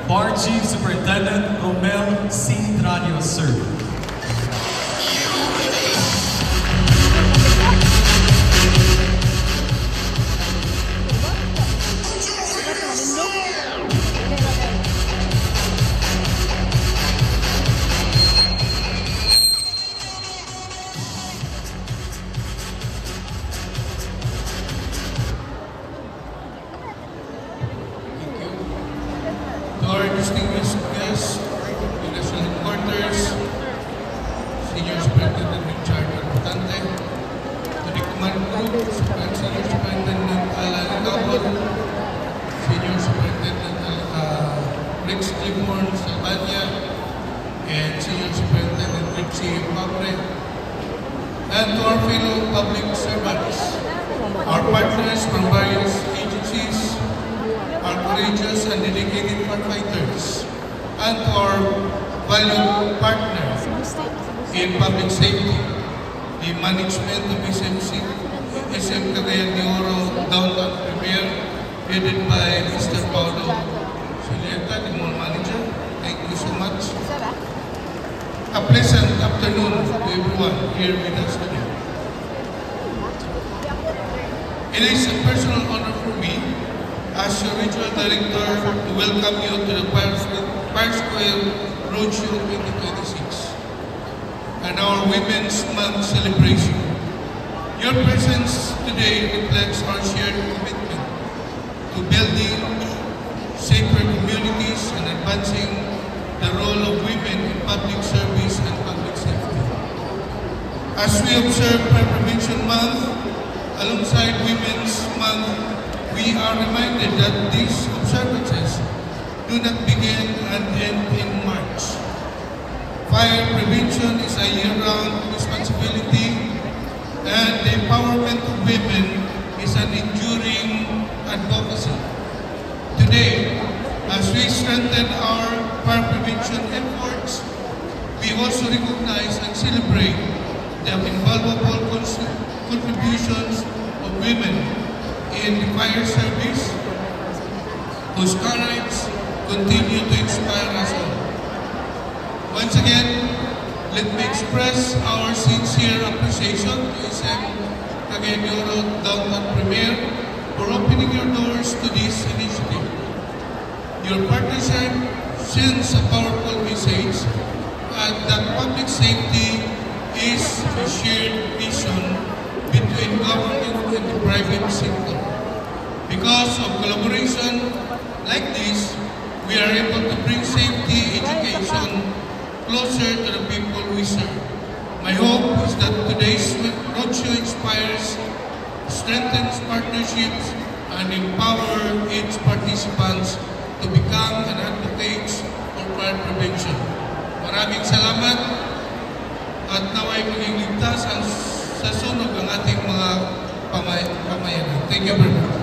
Fire Chief Superintendent Romel C. Tranio, sir. To our distinguished guests, national headquarters, Senior Superintendent in charge of Tante, to the command group, Senior Superintendent Alan Cabot, Senior Superintendent Rex Clifford Salvania, and Senior Superintendent Richie Pabre, and to our fellow public servants, our partners from various agencies, our courageous and dedicated firefighters, and to our valued partner in public safety, the management of SM Cagayan de Oro Downtown Premier, headed by Mr. Paulo Julieta, the mall manager. Thank you so much. A pleasant afternoon to everyone here with us today. It is a personal honor for me as your regional director to welcome you to the Fire Square Roadshow 2026 and our Women's Month celebration. Your presence today reflects our shared commitment to building safer communities and advancing the role of women in public service and public safety. As we observe Fire Prevention Month alongside Women's Month, we are reminded that these observances do not begin and end in March. Fire prevention is a year-round responsibility, and the empowerment of women is an enduring advocacy. Today, as we strengthen our fire prevention efforts, we also recognize and celebrate the invaluable contributions of women in the fire service, whose courage continue to inspire us all. Once again, let me express our sincere appreciation to SM Cagayan de Oro Downtown Premier for opening your doors to this initiative. Your partnership sends a powerful message that public safety is a shared vision between government and the private sector. Because of collaboration like this, we are able to bring safety education closer to the people we serve. My hope is that today's roadshow inspires, strengthens partnerships, and empower its participants to become an advocate for fire prevention. Maraming salamat at naway maging ligtas sa sunog ang ating mga pamayanan. Thank you very much.